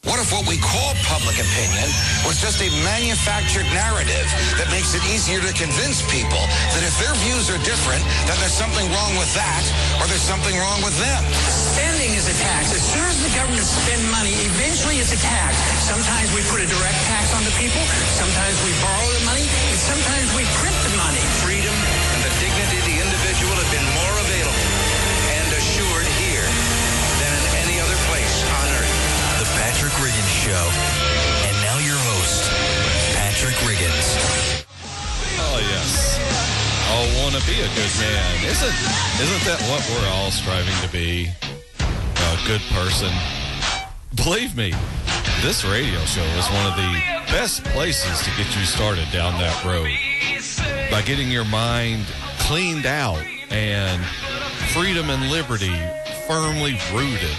What if what we call public opinion was just a manufactured narrative that makes it easier to convince people that if their views are different, then there's something wrong with that, or there's something wrong with them? Spending is a tax. As soon as the government spends money, eventually it's a tax. Sometimes we put a direct tax on the people, sometimes we borrow the money, and sometimes we print the money. Freedom and the dignity of the individual have been more available and assured here than in any other place on earth. The Patrick Riggins Show. And now your host, Patrick Riggins. Oh, yes. I want to be a good man. Isn't that what we're all striving to be? A good person. Believe me, this radio show is one of the best places to get you started down that road. By getting your mind cleaned out and freedom and liberty firmly rooted,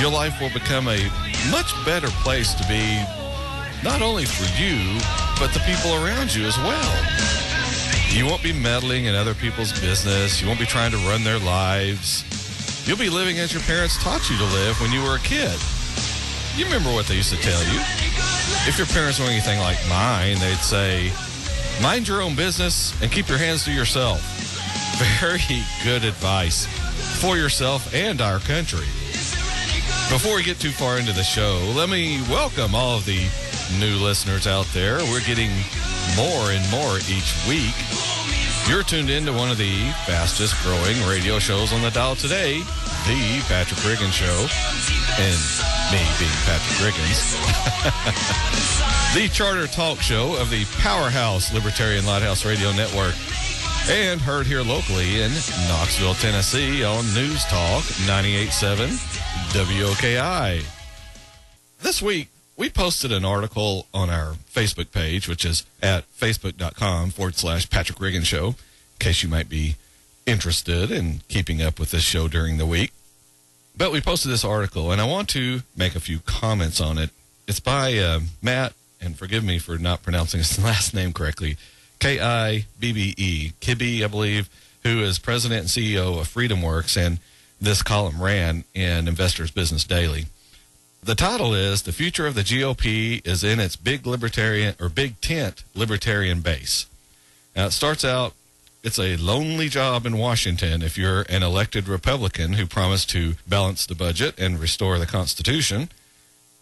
your life will become a much better place to be, not only for you, but the people around you as well. You won't be meddling in other people's business. You won't be trying to run their lives. You'll be living as your parents taught you to live when you were a kid. You remember what they used to tell you. If your parents were anything like mine, they'd say, mind your own business and keep your hands to yourself. Very good advice for yourself and our country. Before we get too far into the show, let me welcome all of the new listeners out there. We're getting more and more each week. You're tuned in to one of the fastest growing radio shows on the dial today, The Patrick Riggins Show, and me being Patrick Riggins. The charter talk show of the powerhouse Libertarian Lighthouse Radio Network, and heard here locally in Knoxville, Tennessee on News Talk 98.7 WOKI. This week, we posted an article on our Facebook page, which is at facebook.com/Patrick Riggins Show, in case you might be interested in keeping up with this show during the week. But we posted this article, and I want to make a few comments on it. It's by Matt, and forgive me for not pronouncing his last name correctly, Kibbe, Kibbe, I believe, who is president and CEO of FreedomWorks, and this column ran in Investors Business Daily. The title is, "The Future of the GOP is in its big tent libertarian base." Now, it starts out, it's a lonely job in Washington if you're an elected Republican who promised to balance the budget and restore the Constitution.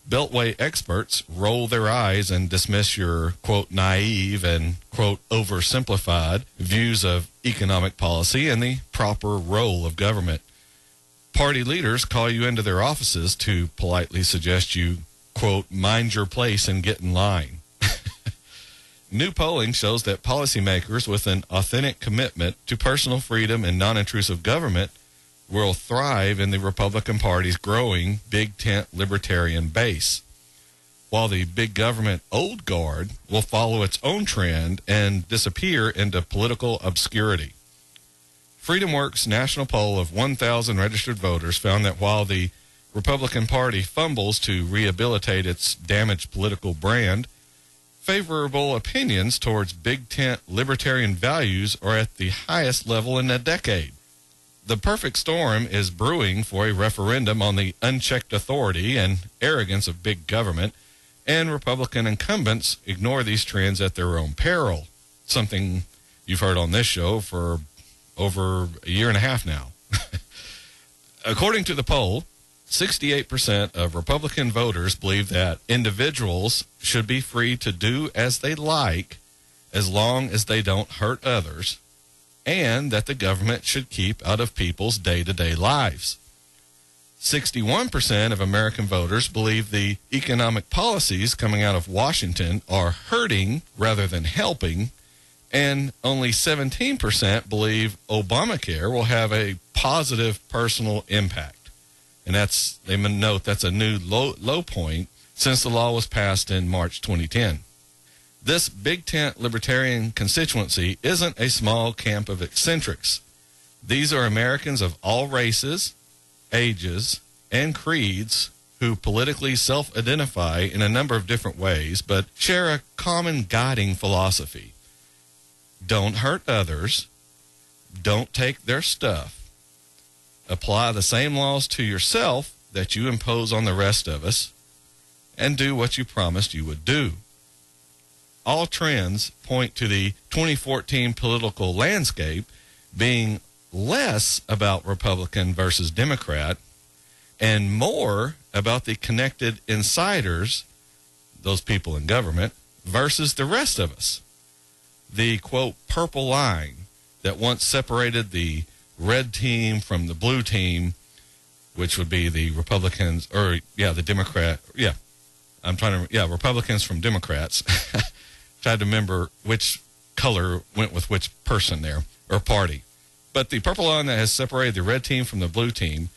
Beltway experts roll their eyes and dismiss your, quote, naive and, quote, oversimplified views of economic policy and the proper role of government. Party leaders call you into their offices to politely suggest you, quote, mind your place and get in line. New polling shows that policymakers with an authentic commitment to personal freedom and non-intrusive government will thrive in the Republican Party's growing big tent libertarian base, while the big government old guard will follow its own trend and disappear into political obscurity. FreedomWorks' national poll of 1,000 registered voters found that while the Republican Party fumbles to rehabilitate its damaged political brand, favorable opinions towards big tent libertarian values are at the highest level in a decade. The perfect storm is brewing for a referendum on the unchecked authority and arrogance of big government, and Republican incumbents ignore these trends at their own peril, something you've heard on this show for over a year and a half now. According to the poll, 68% of Republican voters believe that individuals should be free to do as they like as long as they don't hurt others, and that the government should keep out of people's day-to-day lives. 61% of American voters believe the economic policies coming out of Washington are hurting rather than helping, and only 17% believe Obamacare will have a positive personal impact. And they note that's a new low point since the law was passed in March 2010. This big tent libertarian constituency isn't a small camp of eccentrics. These are Americans of all races, ages, and creeds who politically self-identify in a number of different ways, but share a common guiding philosophy. Don't hurt others. Don't take their stuff. Apply the same laws to yourself that you impose on the rest of us. and do what you promised you would do. All trends point to the 2014 political landscape being less about Republican versus Democrat and more about the connected insiders, those people in government, versus the rest of us. The, quote, purple line that once separated the red team from the blue team, which would be the Republicans, or, the Democrat, Republicans from Democrats. Tried to remember which color went with which person there, or party. But the purple line that has separated the red team from the blue team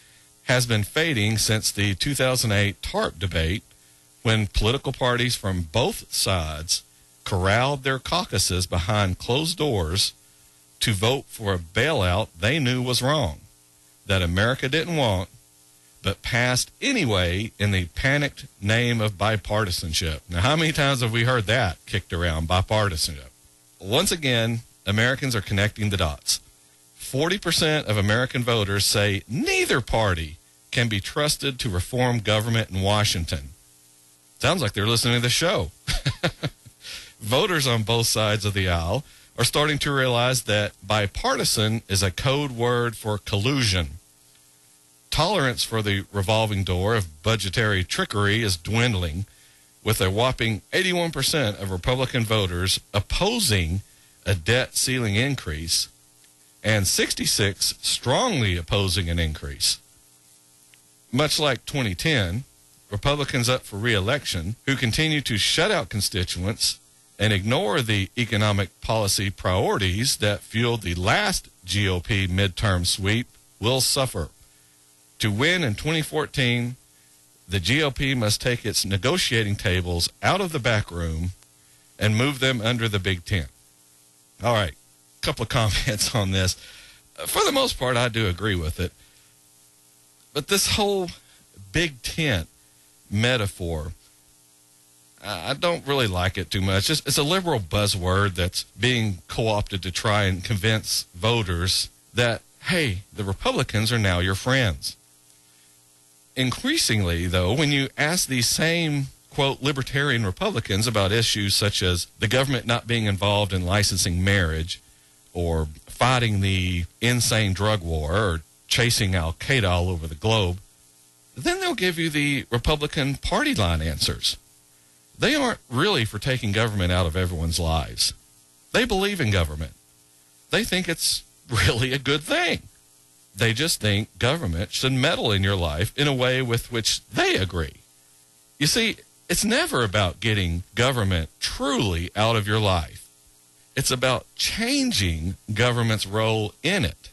has been fading since the 2008 TARP debate, when political parties from both sides corralled their caucuses behind closed doors to vote for a bailout they knew was wrong, that America didn't want, but passed anyway in the panicked name of bipartisanship. Now, how many times have we heard that kicked around, bipartisanship? Once again, Americans are connecting the dots. 40% of American voters say neither party can be trusted to reform government in Washington. Sounds like they're listening to the show. Voters on both sides of the aisle are starting to realize that bipartisan is a code word for collusion. Tolerance for the revolving door of budgetary trickery is dwindling, with a whopping 81% of Republican voters opposing a debt ceiling increase and 66 strongly opposing an increase. Much like 2010, Republicans up for re-election who continue to shut out constituents and ignore the economic policy priorities that fueled the last GOP midterm sweep will suffer. To win in 2014, the GOP must take its negotiating tables out of the back room and move them under the big tent. All right, a couple of comments on this. For the most part, I do agree with it. But this whole big tent metaphor, I don't really like it too much. It's a liberal buzzword that's being co-opted to try and convince voters that, hey, the Republicans are now your friends. Increasingly, though, when you ask these same, quote, libertarian Republicans about issues such as the government not being involved in licensing marriage or fighting the insane drug war or chasing Al-Qaeda all over the globe, then they'll give you the Republican party line answers. They aren't really for taking government out of everyone's lives. They believe in government. They think it's really a good thing. They just think government should meddle in your life in a way with which they agree. You see, it's never about getting government truly out of your life. It's about changing government's role in it.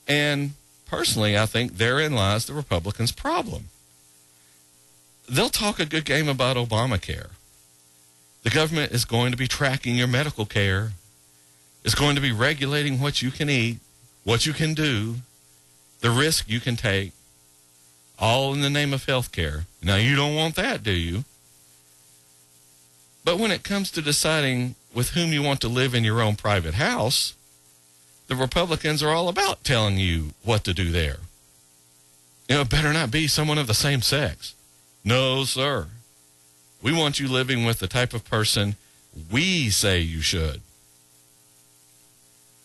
And personally, I think therein lies the Republicans' problem. They'll talk a good game about Obamacare. The government is going to be tracking your medical care. It's going to be regulating what you can eat, what you can do, the risk you can take, all in the name of health care. Now, you don't want that, do you? But when it comes to deciding with whom you want to live in your own private house, the Republicans are all about telling you what to do there. It better not be someone of the same sex. No, sir. We want you living with the type of person we say you should.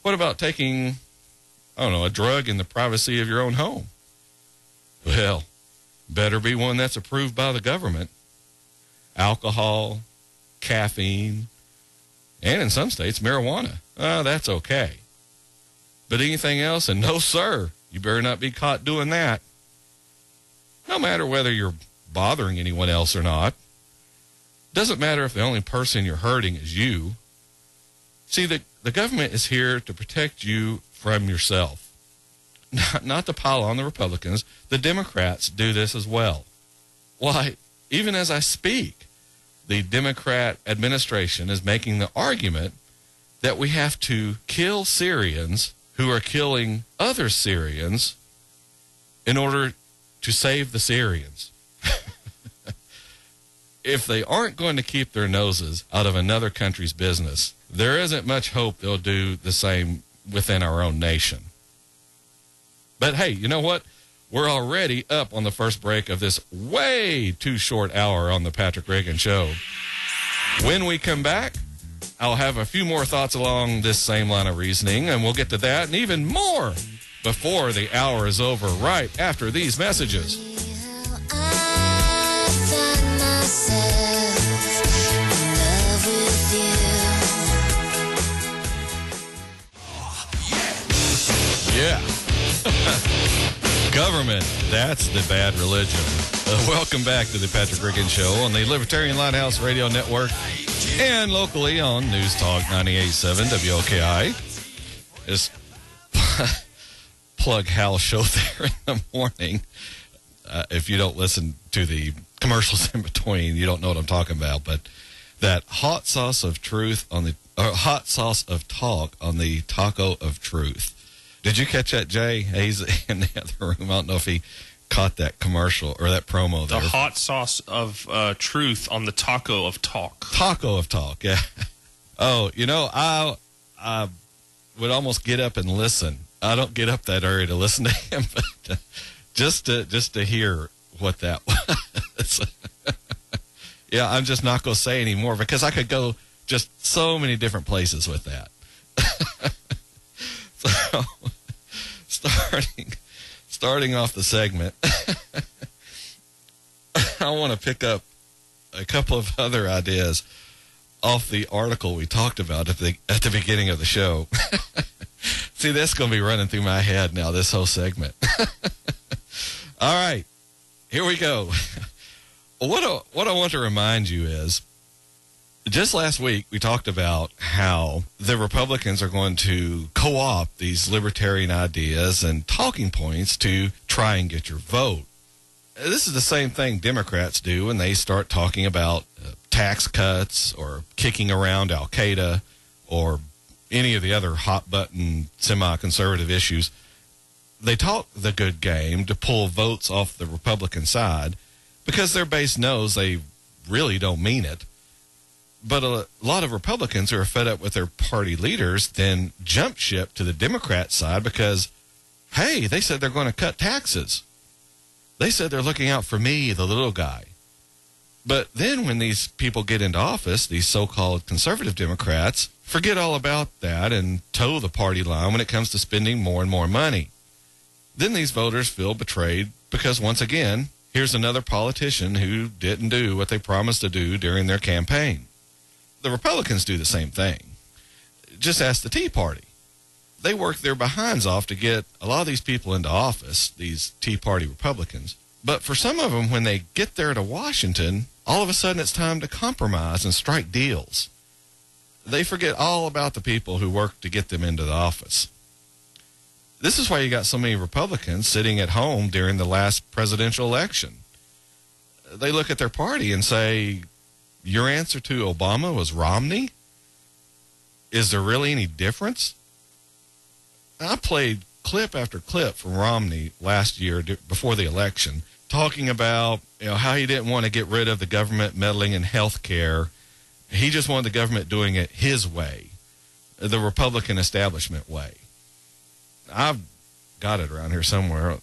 What about taking, a drug in the privacy of your own home? Well, better be one that's approved by the government. Alcohol, caffeine, and in some states, marijuana. That's okay. But anything else, and no, sir, you better not be caught doing that. No matter whether you're bothering anyone else or not. Doesn't matter if the only person you're hurting is you. See, the government is here to protect you from yourself. Not to pile on the Republicans. The Democrats do this as well. Why, even as I speak, the Democrat administration is making the argument that we have to kill Syrians who are killing other Syrians in order to save the Syrians. If they aren't going to keep their noses out of another country's business, there isn't much hope they'll do the same within our own nation. But hey, you know what? We're already up on the first break of this way too short hour on the Patrick Reagan Show. When we come back, I'll have a few more thoughts along this same line of reasoning, and we'll get to that and even more before the hour is over, right after these messages. I find myself in love with you. Yeah. Government, that's the bad religion. Welcome back to the Patrick Reagan Show on the Libertarian Lighthouse Radio Network and locally on News Talk 98.7 WLKI. Just plug Hal's show there in the morning. If you don't listen to the commercials in between, you don't know what I'm talking about. But that hot sauce of truth on the hot sauce of talk on the taco of truth. Did you catch that, Jay? He's in the other room. I don't know if he caught that commercial or that promo there. The hot sauce of truth on the taco of talk. Taco of talk, yeah. Oh, you know, I would almost get up and listen. I don't get up that early to listen to him, but just to hear what that was. Yeah, I'm just not going to say anymore because I could go just so many different places with that. So, starting off the segment, I want to pick up a couple of other ideas off the article we talked about at the beginning of the show. See, that's going to be running through my head now, this whole segment. All right, here we go. What I want to remind you is, just last week, we talked about how the Republicans are going to co-opt these libertarian ideas and talking points to try and get your vote. This is the same thing Democrats do when they start talking about tax cuts or kicking around Al-Qaeda or any of the other hot-button semi-conservative issues. They talk the good game to pull votes off the Republican side because their base knows they really don't mean it. But a lot of Republicans who are fed up with their party leaders then jump ship to the Democrat side because, hey, they said they're going to cut taxes. They said they're looking out for me, the little guy. But then when these people get into office, these so-called conservative Democrats forget all about that and toe the party line when it comes to spending more and more money. Then these voters feel betrayed because, once again, here's another politician who didn't do what they promised to do during their campaign. The Republicans do the same thing. Just ask the Tea Party. They work their behinds off to get a lot of these people into office, these Tea Party Republicans. But for some of them, when they get there to Washington, all of a sudden it's time to compromise and strike deals. They forget all about the people who worked to get them into the office. This is why you got so many Republicans sitting at home during the last presidential election. They look at their party and say, your answer to Obama was Romney? Is there really any difference? I played clip after clip from Romney last year before the election, talking about how he didn't want to get rid of the government meddling in health care. He just wanted the government doing it his way, the Republican establishment way. I've got it around here somewhere. Let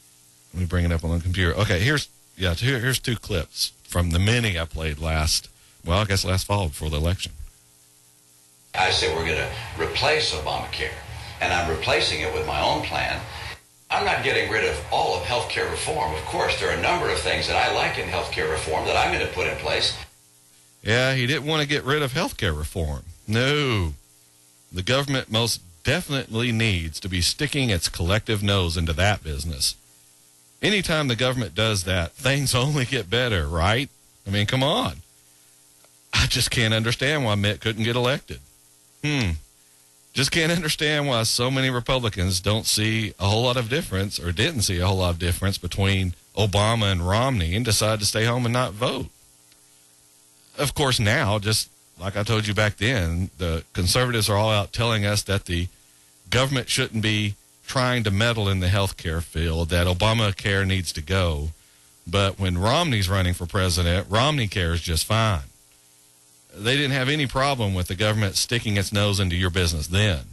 me bring it up on the computer. Okay, here's two clips from the many I played last fall before the election. I say we're going to replace Obamacare, and I'm replacing it with my own plan. I'm not getting rid of all of health care reform. Of course, there are a number of things that I like in health care reform that I'm going to put in place. Yeah, he didn't want to get rid of health care reform. No. The government most definitely needs to be sticking its collective nose into that business. Anytime the government does that, things only get better, right? I mean, come on. I just can't understand why Mitt couldn't get elected. Just can't understand why so many Republicans don't see a whole lot of difference or didn't see a whole lot of difference between Obama and Romney and decide to stay home and not vote. Of course, now, just like I told you back then, the conservatives are all out telling us that the government shouldn't be trying to meddle in the healthcare field, that Obamacare needs to go. But when Romney's running for president, Romney cares just fine. They didn't have any problem with the government sticking its nose into your business then.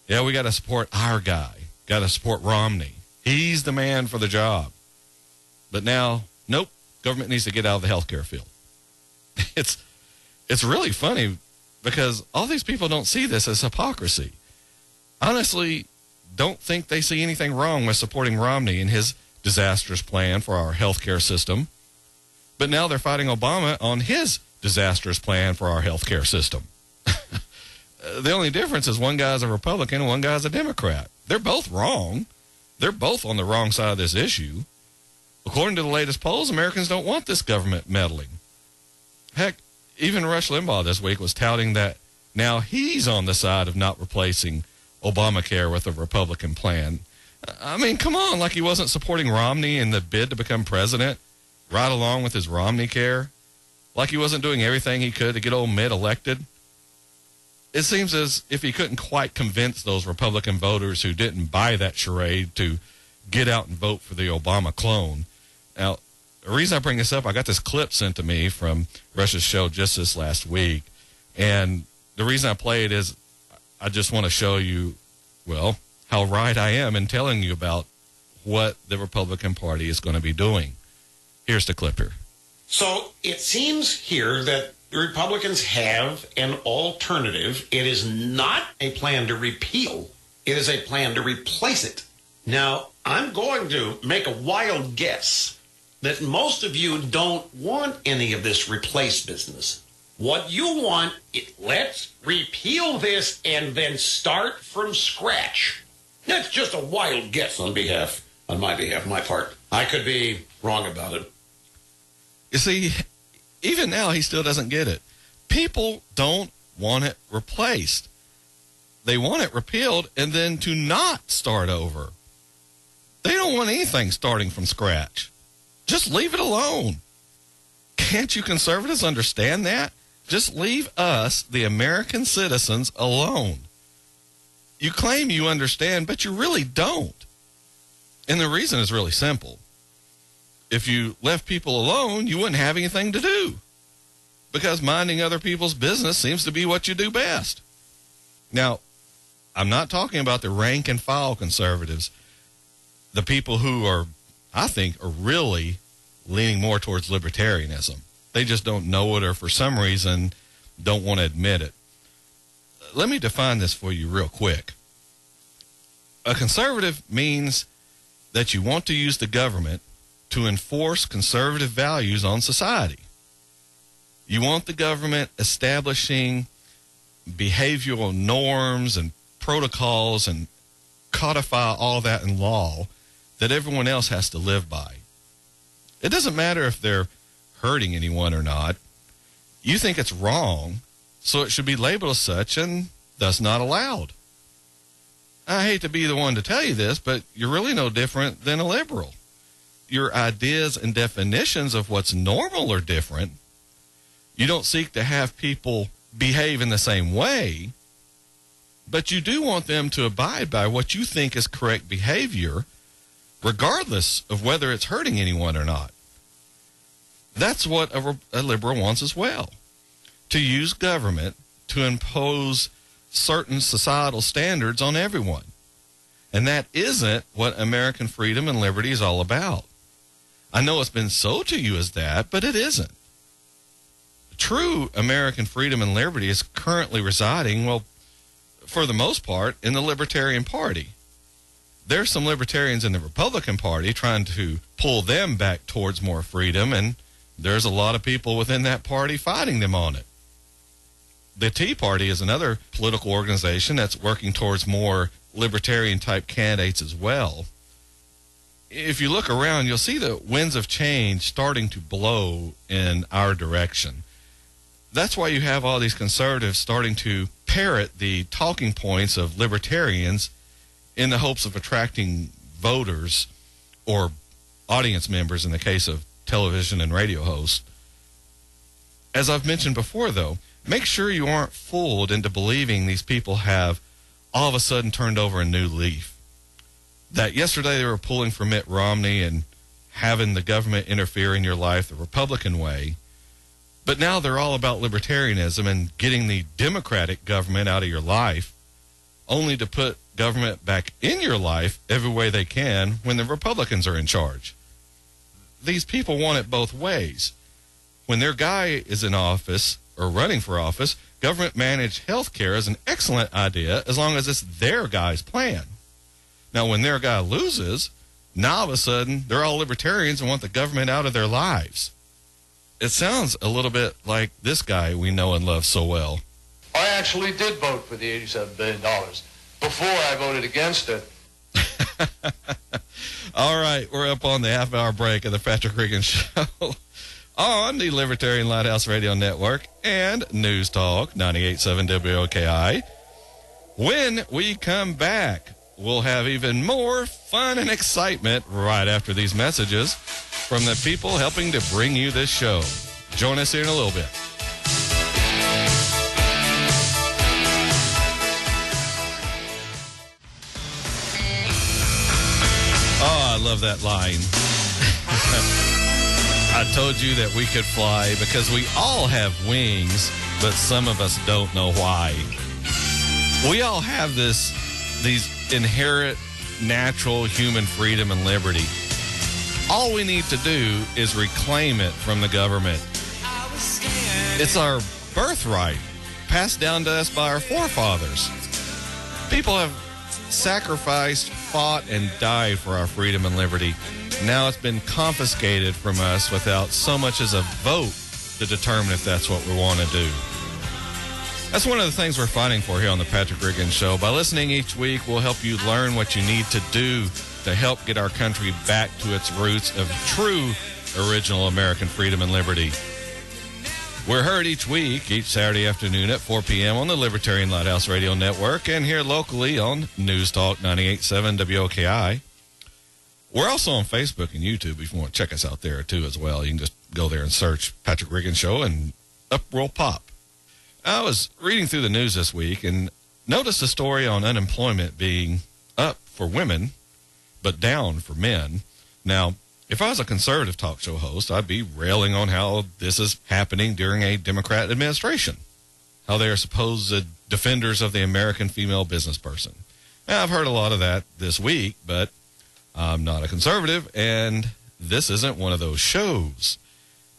Yeah, we got to support our guy. Got to support Romney. He's the man for the job. But now, nope, government needs to get out of the healthcare field. It's really funny because all these people don't see this as hypocrisy. Honestly, don't think they see anything wrong with supporting Romney and his disastrous plan for our healthcare system. But now they're fighting Obama on his disastrous plan for our healthcare system. The only difference is one guy's a Republican and one guy's a Democrat. They're both wrong. They're both on the wrong side of this issue. According to the latest polls, Americans don't want this government meddling. Heck, even Rush Limbaugh this week was touting that now he's on the side of not replacing Obamacare with a Republican plan. I mean, come on, like he wasn't supporting Romney in the bid to become president, right along with his Romney care. Like he wasn't doing everything he could to get old Mitt elected. It seems as if he couldn't quite convince those Republican voters who didn't buy that charade to get out and vote for the Obama clone. Now, the reason I bring this up, I got this clip sent to me from Rush's show just this last week. And the reason I play it is I just want to show you, well, how right I am in telling you about what the Republican Party is going to be doing. Here's the clip here. So it seems here that the Republicans have an alternative. It is not a plan to repeal. It is a plan to replace it. Now, I'm going to make a wild guess that most of you don't want any of this replace business. What you want is let's repeal this and then start from scratch. That's just a wild guess on my part. I could be wrong about it. You see, even now he still doesn't get it. People don't want it replaced. They want it repealed and then to not start over. They don't want anything starting from scratch. Just leave it alone. Can't you conservatives understand that? Just leave us, the American citizens, alone. You claim you understand, but you really don't. And the reason is really simple. If you left people alone, you wouldn't have anything to do. Because minding other people's business seems to be what you do best. Now, I'm not talking about the rank and file conservatives, the people who are, I think, are really leaning more towards libertarianism. They just don't know it or for some reason don't want to admit it. Let me define this for you real quick. A conservative means that you want to use the government to enforce conservative values on society. You want the government establishing behavioral norms and protocols and codify all that in law that everyone else has to live by. It doesn't matter if they're hurting anyone or not. You think it's wrong, so it should be labeled as such and thus not allowed. I hate to be the one to tell you this, but you're really no different than a liberal. Your ideas and definitions of what's normal are different. You don't seek to have people behave in the same way, but you do want them to abide by what you think is correct behavior, regardless of whether it's hurting anyone or not. That's what a liberal wants as well, to use government to impose certain societal standards on everyone. And that isn't what American freedom and liberty is all about. I know it's been sold to you as that, but it isn't. True American freedom and liberty is currently residing, well, for the most part, in the Libertarian Party. There's some libertarians in the Republican Party trying to pull them back towards more freedom, and there's a lot of people within that party fighting them on it. The Tea Party is another political organization that's working towards more libertarian-type candidates as well. If you look around, you'll see the winds of change starting to blow in our direction. That's why you have all these conservatives starting to parrot the talking points of libertarians in the hopes of attracting voters or audience members in the case of television and radio hosts. As I've mentioned before, though, make sure you aren't fooled into believing these people have all of a sudden turned over a new leaf. That yesterday they were pulling for Mitt Romney and having the government interfere in your life the Republican way, but now they're all about libertarianism and getting the Democratic government out of your life, only to put government back in your life every way they can when the Republicans are in charge. These people want it both ways. When their guy is in office or running for office, government-managed health care is an excellent idea as long as it's their guy's plan. Now, when their guy loses, now all of a sudden they're all libertarians and want the government out of their lives. It sounds a little bit like this guy we know and love so well. I actually did vote for the $87 billion before I voted against it. All right, we're up on the half-hour break of the Patrick Regan Show on the Libertarian Lighthouse Radio Network and News Talk 98.7 WOKI. When we come back, we'll have even more fun and excitement right after these messages from the people helping to bring you this show. Join us here in a little bit. Oh, I love that line. I told you that we could fly because we all have wings, but some of us don't know why. We all have these inherent natural human freedom and liberty. All we need to do is reclaim it from the government. It's our birthright, passed down to us by our forefathers. People have sacrificed, fought, and died for our freedom and liberty. Now it's been confiscated from us without so much as a vote to determine if that's what we want to do. That's one of the things we're fighting for here on the Patrick Regan Show. By listening each week, we'll help you learn what you need to do to help get our country back to its roots of true original American freedom and liberty. We're heard each week, each Saturday afternoon at 4 p.m. on the Libertarian Lighthouse Radio Network and here locally on News Talk 98.7 WOKI. We're also on Facebook and YouTube if you want to check us out there too as well. You can just go there and search Patrick Regan Show and up will pop. I was reading through the news this week and noticed a story on unemployment being up for women but down for men. Now, if I was a conservative talk show host, I'd be railing on how this is happening during a Democrat administration, how they are supposed defenders of the American female business person. Now, I've heard a lot of that this week, but I'm not a conservative, and this isn't one of those shows.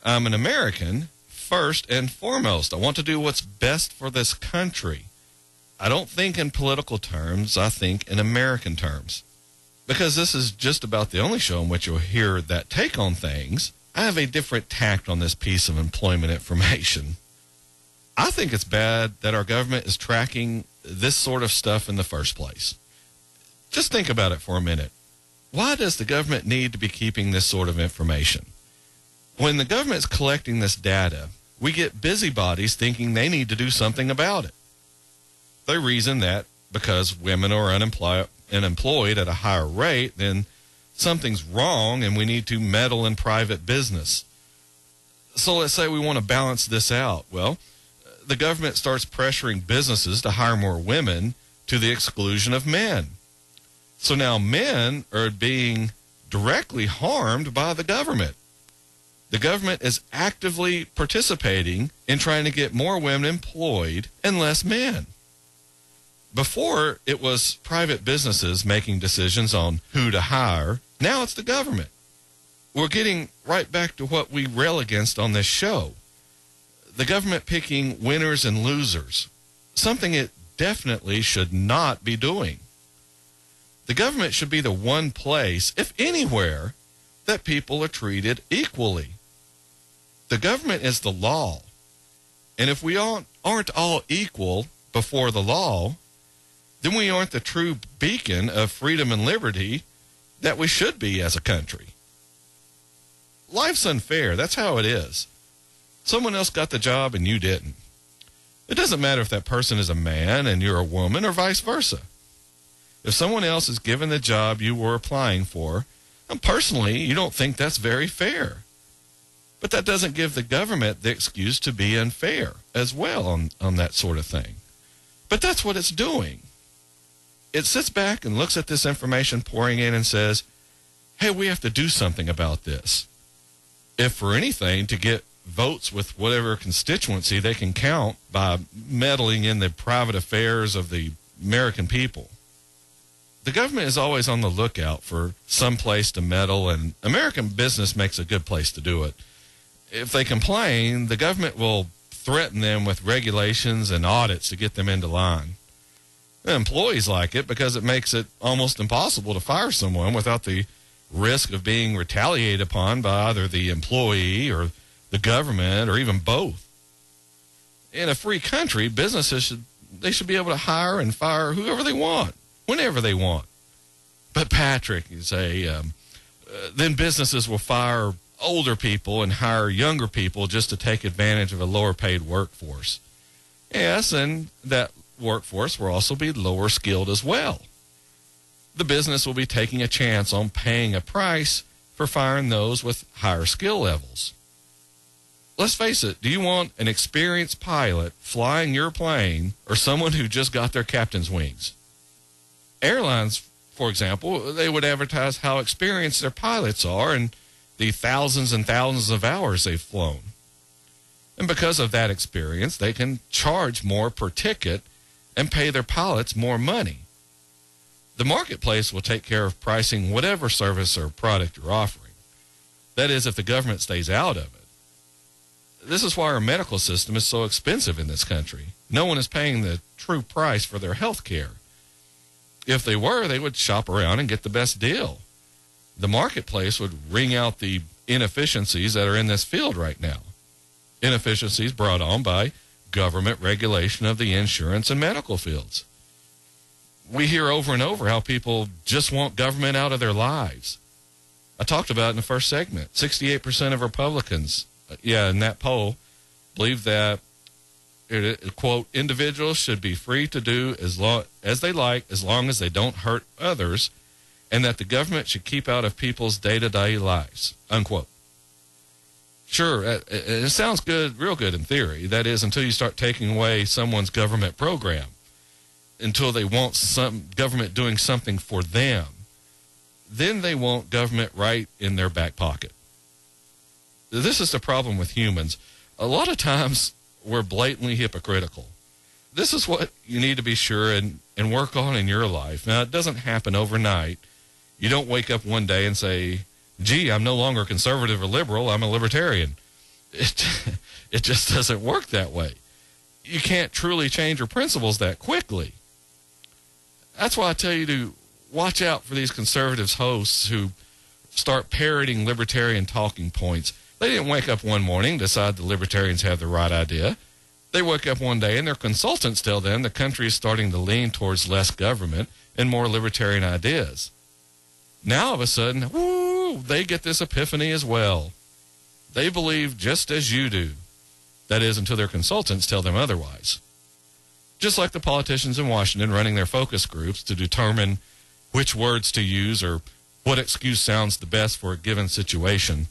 I'm an American first and foremost. I want to do what's best for this country. I don't think in political terms. I think in American terms. Because this is just about the only show in which you'll hear that take on things, I have a different tact on this piece of employment information. I think it's bad that our government is tracking this sort of stuff in the first place. Just think about it for a minute. Why does the government need to be keeping this sort of information? When the government's collecting this data, we get busybodies thinking they need to do something about it. They reason that because women are unemployed at a higher rate, then something's wrong and we need to meddle in private business. So let's say we want to balance this out. Well, the government starts pressuring businesses to hire more women to the exclusion of men. So now men are being directly harmed by the government. The government is actively participating in trying to get more women employed and less men. Before, it was private businesses making decisions on who to hire. Now it's the government. We're getting right back to what we rail against on this show. The government picking winners and losers, something it definitely should not be doing. The government should be the one place, if anywhere, that people are treated equally. The government is the law. And if we aren't all equal before the law, then we aren't the true beacon of freedom and liberty that we should be as a country. Life's unfair. That's how it is. Someone else got the job and you didn't. It doesn't matter if that person is a man and you're a woman or vice versa. If someone else is given the job you were applying for, and personally, you don't think that's very fair. But that doesn't give the government the excuse to be unfair as well on that sort of thing. But that's what it's doing. It sits back and looks at this information pouring in and says, hey, we have to do something about this. If for anything, to get votes with whatever constituency they can count by meddling in the private affairs of the American people. The government is always on the lookout for some place to meddle, and American business makes a good place to do it. If they complain, the government will threaten them with regulations and audits to get them into line. The employees like it because it makes it almost impossible to fire someone without the risk of being retaliated upon by either the employee or the government or even both. In a free country, businesses should be able to hire and fire whoever they want, whenever they want. But Patrick, you say, then businesses will fire older people and hire younger people just to take advantage of a lower paid workforce. Yes, and that workforce will also be lower skilled as well. The business will be taking a chance on paying a price for firing those with higher skill levels. Let's face it, do you want an experienced pilot flying your plane or someone who just got their captain's wings? Airlines, for example, they would advertise how experienced their pilots are and the thousands and thousands of hours they've flown. And because of that experience, they can charge more per ticket and pay their pilots more money. The marketplace will take care of pricing whatever service or product you're offering. That is, if the government stays out of it. This is why our medical system is so expensive in this country. No one is paying the true price for their health care. If they were, they would shop around and get the best deal. The marketplace would wring out the inefficiencies that are in this field right now. Inefficiencies brought on by government regulation of the insurance and medical fields. We hear over and over how people just want government out of their lives. I talked about it in the first segment. 68% of Republicans, in that poll, believe that, quote, individuals should be free to do as they like as long as they don't hurt others, and that the government should keep out of people's day-to-day lives, unquote. Sure, it sounds good, real good in theory. That is, until you start taking away someone's government program, until they want some government doing something for them. Then they want government right in their back pocket. This is the problem with humans. A lot of times we're blatantly hypocritical. This is what you need to be sure and work on in your life. Now, it doesn't happen overnight. You don't wake up one day and say, gee, I'm no longer conservative or liberal, I'm a libertarian. It just doesn't work that way. You can't truly change your principles that quickly. That's why I tell you to watch out for these conservatives hosts who start parroting libertarian talking points. They didn't wake up one morning and decide the libertarians have the right idea. They wake up one day and their consultants tell them the country is starting to lean towards less government and more libertarian ideas. Now, all of a sudden, they get this epiphany as well. They believe just as you do. That is, until their consultants tell them otherwise. Just like the politicians in Washington running their focus groups to determine which words to use or what excuse sounds the best for a given situation.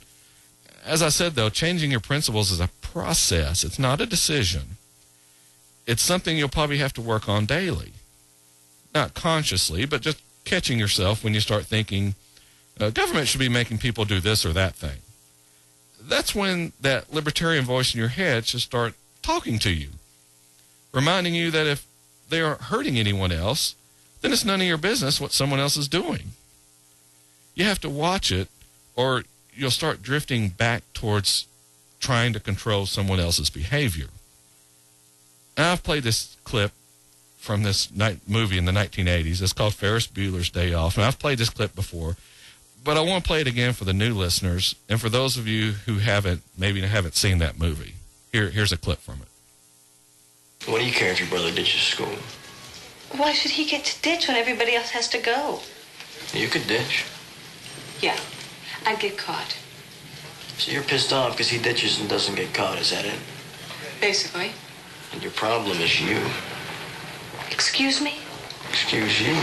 As I said, though, changing your principles is a process. It's not a decision. It's something you'll probably have to work on daily. Not consciously, but just catching yourself when you start thinking, government should be making people do this or that thing. That's when that libertarian voice in your head should start talking to you, reminding you that if they aren't hurting anyone else, then it's none of your business what someone else is doing. You have to watch it, or you'll start drifting back towards trying to control someone else's behavior. Now, I've played this clip from this movie in the 1980s. It's called Ferris Bueller's Day Off. And I've played this clip before, but I want to play it again for the new listeners and for those of you who maybe haven't seen that movie. Here's a clip from it. What do you care if your brother ditches school? Why should he get to ditch when everybody else has to go? You could ditch. Yeah, I'd get caught. So you're pissed off because he ditches and doesn't get caught, is that it? Basically. And your problem is you. Excuse me? Excuse you.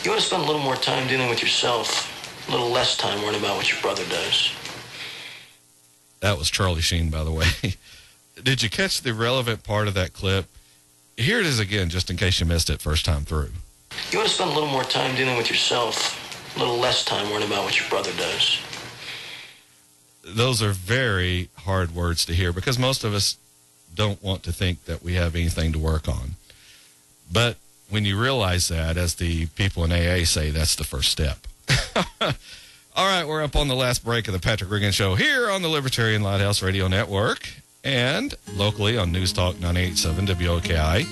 You ought to spend a little more time dealing with yourself, a little less time worrying about what your brother does. That was Charlie Sheen, by the way. Did you catch the relevant part of that clip? Here it is again, just in case you missed it first time through. You ought to spend a little more time dealing with yourself, a little less time worrying about what your brother does. Those are very hard words to hear because most of us don't want to think that we have anything to work on. But when you realize that, as the people in AA say, that's the first step. All right, we're up on the last break of the Patrick Riggin Show here on the Libertarian Lighthouse Radio Network and locally on News Talk 98.7 WOKI.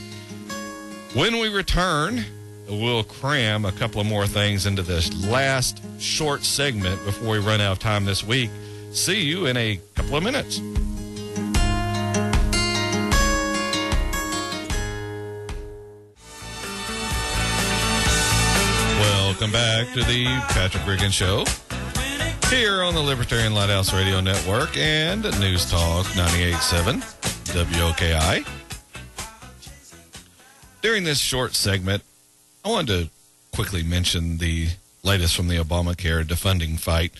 When we return, we'll cram a couple of more things into this last short segment before we run out of time this week. See you in a couple of minutes. Welcome back to the Patrick Riggin Show here on the Libertarian Lighthouse Radio Network and News Talk 98.7 WOKI. During this short segment, I wanted to quickly mention the latest from the Obamacare defunding fight.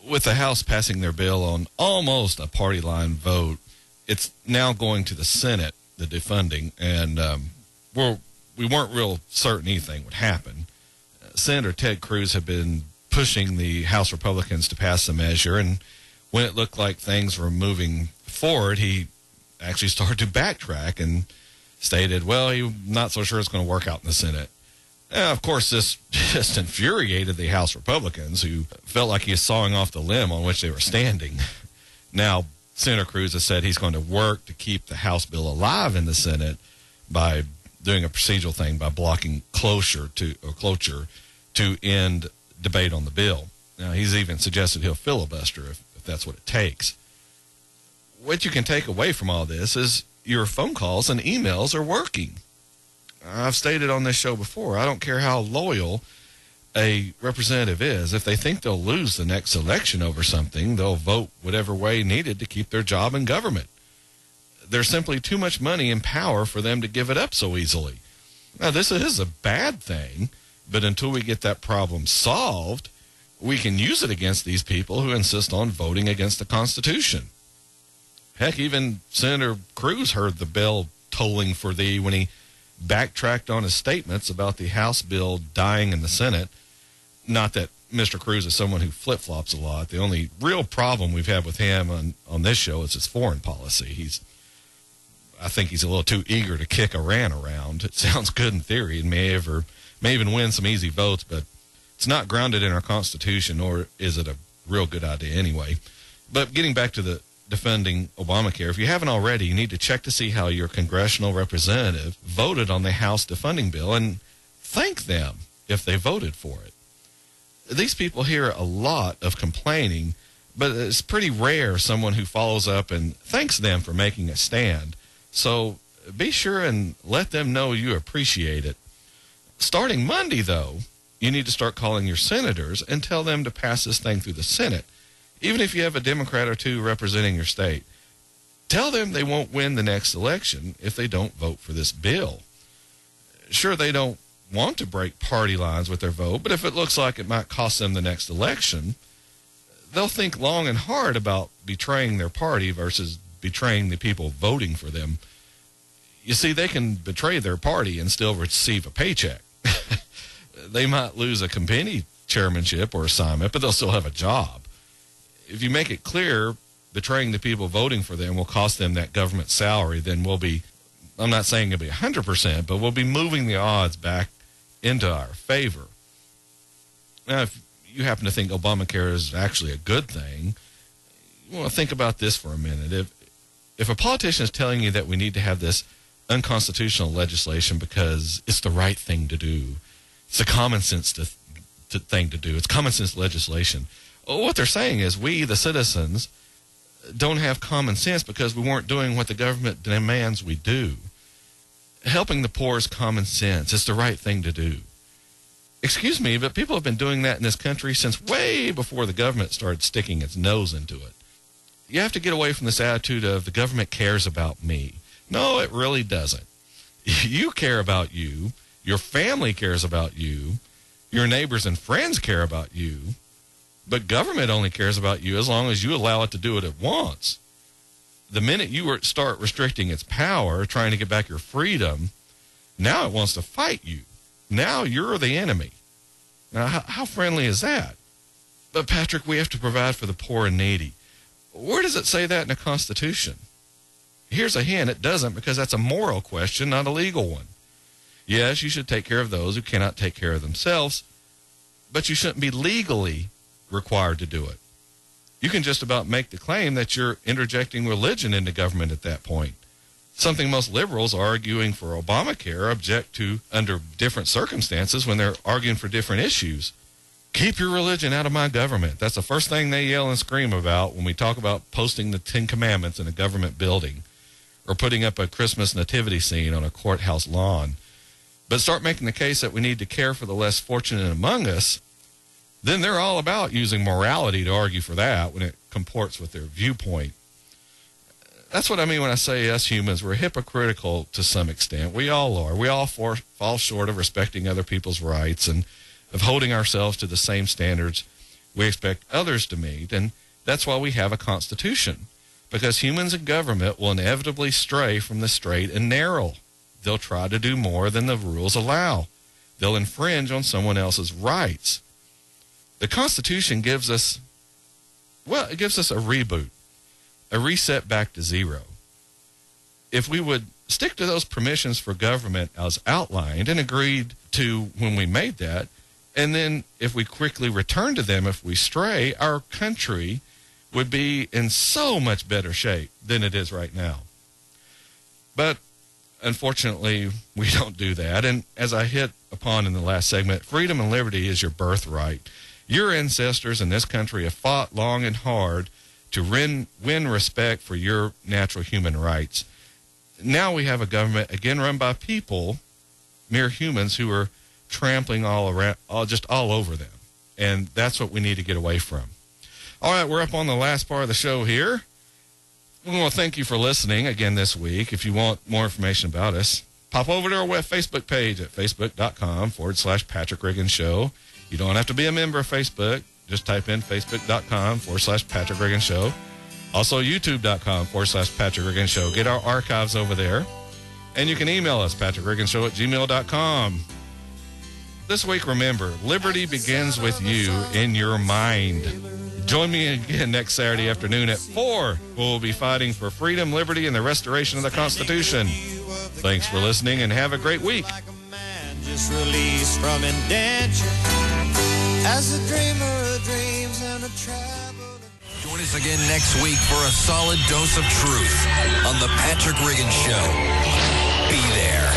With the House passing their bill on almost a party line vote, it's now going to the Senate, the defunding, and we weren't real certain anything would happen. Senator Ted Cruz had been pushing the House Republicans to pass the measure, and when it looked like things were moving forward, he actually started to backtrack and stated, well, he's not so sure it's going to work out in the Senate. Of course, this just infuriated the House Republicans, who felt like he was sawing off the limb on which they were standing. Now, Senator Cruz has said he's going to work to keep the House bill alive in the Senate by doing a procedural thing, by blocking cloture to end debate on the bill. Now, he's even suggested he'll filibuster if that's what it takes. What you can take away from all this is your phone calls and emails are working. I've stated on this show before, I don't care how loyal a representative is. If they think they'll lose the next election over something, they'll vote whatever way needed to keep their job in government. There's simply too much money and power for them to give it up so easily. Now, this is a bad thing, but until we get that problem solved, we can use it against these people who insist on voting against the Constitution. Heck, even Senator Cruz heard the bell tolling for thee when he backtracked on his statements about the House bill dying in the Senate. Not that Mr. Cruz is someone who flip-flops a lot. The only real problem we've had with him on this show is his foreign policy. I think he's a little too eager to kick Iran around. It sounds good in theory and may even win some easy votes, but it's not grounded in our Constitution, nor is it a real good idea anyway. But getting back to the defending Obamacare, if you haven't already, you need to check to see how your congressional representative voted on the House defunding bill and thank them if they voted for it. These people hear a lot of complaining, but it's pretty rare someone who follows up and thanks them for making a stand. So be sure and let them know you appreciate it. Starting Monday, though, you need to start calling your senators and tell them to pass this thing through the Senate. Even if you have a Democrat or two representing your state, tell them they won't win the next election if they don't vote for this bill. Sure, they don't want to break party lines with their vote, but if it looks like it might cost them the next election, they'll think long and hard about betraying their party versus betraying the people voting for them. You see, they can betray their party and still receive a paycheck. They might lose a committee chairmanship or assignment, but they'll still have a job. If you make it clear betraying the people voting for them will cost them that government salary, then we'll be, I'm not saying it'll be 100%, but we'll be moving the odds back into our favor. Now, if you happen to think Obamacare is actually a good thing, you want to think about this for a minute. If a politician is telling you that we need to have this unconstitutional legislation because it's the right thing to do, it's a common sense thing to do, it's common sense legislation, what they're saying is we, the citizens, don't have common sense because we weren't doing what the government demands we do. Helping the poor is common sense. It's the right thing to do. Excuse me, but people have been doing that in this country since way before the government started sticking its nose into it. You have to get away from this attitude of the government cares about me. No, it really doesn't. You care about you. Your family cares about you. Your neighbors and friends care about you. But government only cares about you as long as you allow it to do what it wants. The minute you start restricting its power, trying to get back your freedom, now it wants to fight you. Now you're the enemy. Now, how friendly is that? But, Patrick, we have to provide for the poor and needy. Where does it say that in the Constitution? Here's a hint. It doesn't, because that's a moral question, not a legal one. Yes, you should take care of those who cannot take care of themselves, but you shouldn't be legally required to do it. You can just about make the claim that you're interjecting religion into government at that point. Something most liberals arguing for Obamacare object to under different circumstances when they're arguing for different issues. Keep your religion out of my government. That's the first thing they yell and scream about when we talk about posting the 10 Commandments in a government building or putting up a Christmas nativity scene on a courthouse lawn. But start making the case that we need to care for the less fortunate among us, then they're all about using morality to argue for that when it comports with their viewpoint. That's what I mean when I say us humans, we're hypocritical to some extent. We all are. We all fall short of respecting other people's rights and of holding ourselves to the same standards we expect others to meet. And that's why we have a constitution, because humans in government will inevitably stray from the straight and narrow. They'll try to do more than the rules allow. They'll infringe on someone else's rights. The Constitution gives us, it gives us a reboot, a reset back to zero. If we would stick to those permissions for government as outlined and agreed to when we made that, and then if we quickly return to them if we stray, our country would be in so much better shape than it is right now. But unfortunately, we don't do that. And as I hit upon in the last segment, freedom and liberty is your birthright. Your ancestors in this country have fought long and hard to win respect for your natural human rights. Now we have a government, again, run by people, mere humans, who are trampling all over them. And that's what we need to get away from. All right, we're up on the last part of the show here. We want to thank you for listening again this week. If you want more information about us, pop over to our Facebook page at facebook.com/Patrick Riggin Show. You don't have to be a member of Facebook. Just type in facebook.com/Patrick Riggin Show. Also, youtube.com/Patrick Riggin Show. Get our archives over there. And you can email us, patrickrigginshow@gmail.com. This week, remember, liberty begins with you in your mind. Join me again next Saturday afternoon at 4. We'll be fighting for freedom, liberty, and the restoration of the Constitution. Thanks for listening, and have a great week. Just released from indenture, as a dreamer dreams and a traveler. Join us again next week for a solid dose of truth on the Patrick Riggin Show. Be there.